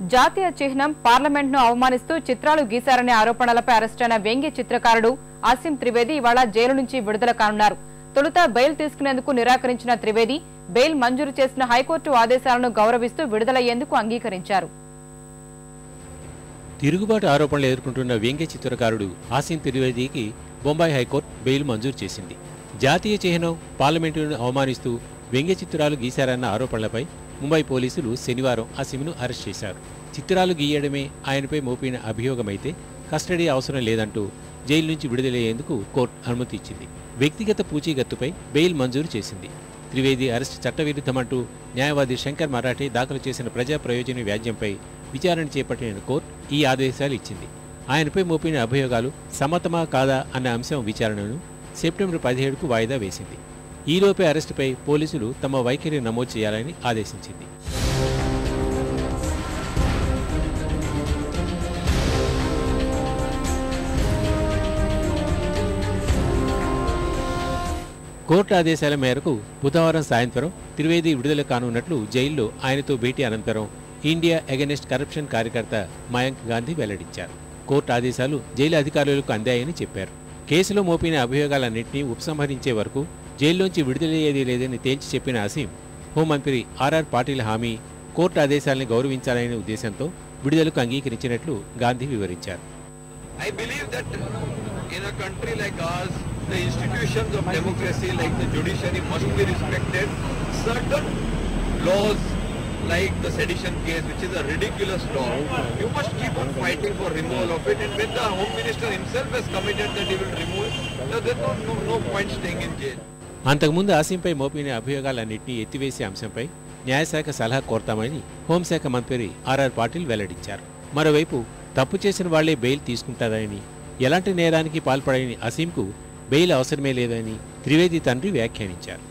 జాతీయ చిహ్నం పార్లమెంట్ ను అవమానిస్తూ చిత్రాలు గీశారనే ఆరోపణలపై అరెస్టైన వ్యంగ్య చిత్రకారుడు ఆసిం త్రివేది ఇవాళ జైలు నుంచి విడుదల కానున్నారు. తొలుత బెయిల్ తీసుకునేందుకు నిరాకరించిన త్రివేది బెయిల్ మంజూరు చేసిన హైకోర్టు ఆదేశాలను గౌరవిస్తూ విడుదలయ్యేందుకు అంగీకరించారు. తిరుగుబాటు ఆరోపణలు ఎదుర్కొంటున్న వ్యంగ్య చిత్రకారుడు ఆసిం త్రివేదికి బొంబాయి హైకోర్టు బెయిల్ మంజూరు చేసింది. జాతీయ చిహ్నం పార్లమెంటును అవమానిస్తూ వ్యంగ్య చిత్రాలు గీశారన్న ఆరోపణలపై ముంబై పోలీసులు శనివారం ఆసిమ్ను అరెస్ట్ చేశారు. చిత్రాలు గీయడమే ఆయనపై మోపిన అభియోగమైతే కస్టడీ అవసరం లేదంటూ జైలు నుంచి విడుదలయ్యేందుకు కోర్టు అనుమతి ఇచ్చింది. వ్యక్తిగత పూచీకత్తుపై బెయిల్ మంజూరు చేసింది. త్రివేది అరెస్టు చట్టవిరుద్ధమంటూ న్యాయవాది శంకర్ మరాఠే దాఖలు చేసిన ప్రజా ప్రయోజన వ్యాజ్యంపై విచారణ చేపట్టిన కోర్టు ఈ ఆదేశాలు ఇచ్చింది. ఆయనపై మోపిన అభియోగాలు సమ్మతమా కాదా అన్న అంశం విచారణను సెప్టెంబర్ 17కు వాయిదా వేసింది. ఈలోపే అరెస్టుపై పోలీసులు తమ వైఖరి నమోదు చేయాలని ఆదేశించింది. కోర్టు ఆదేశాల మేరకు బుధవారం సాయంత్రం త్రివేది విడుదల కానున్నట్లు జైల్లో ఆయనతో భేటీ అనంతరం ఇండియా అగెనిస్ట్ కరప్షన్ కార్యకర్త మయాంక్ గాంధీ వెల్లడించారు. కోర్టు ఆదేశాలు జైలు అధికారులకు అందాయని చెప్పారు. కేసులో మోపిన అభియోగాలన్నింటినీ ఉపసంహరించే వరకు జైల్లోంచి విడుదలయ్యేది లేదని తేల్చి చెప్పిన ఆసిం హోంమంత్రి ఆర్ఆర్ పాటిల్ హామీ కోర్టు ఆదేశాలను గౌరవించాలనే ఉద్దేశంతో విడుదలకు అంగీకరించినట్లు గాంధీ వివరించారు. I believe that in a country like ours, the institutions of democracy like the judiciary must be respected. Certain laws like the sedition case, which is a ridiculous law, you must keep on fighting for removal of it. And when the Home Minister himself has committed that he will remove it, there is no point staying in jail. అంతకుముందు ఆసింపై మోపిన అభియోగాలన్నింటినీ ఎత్తివేసే అంశంపై న్యాయశాఖ సలహా కోరతామని హోంశాఖ మంత్రి RR Patil వెల్లడించారు. మరోవైపు తప్పు చేసిన వాళ్లే బెయిల్ తీసుకుంటారని, ఎలాంటి నేరానికి పాల్పడని ఆసింకు బెయిల్ అవసరమే లేదని త్రివేది తండ్రి వ్యాఖ్యానించారు.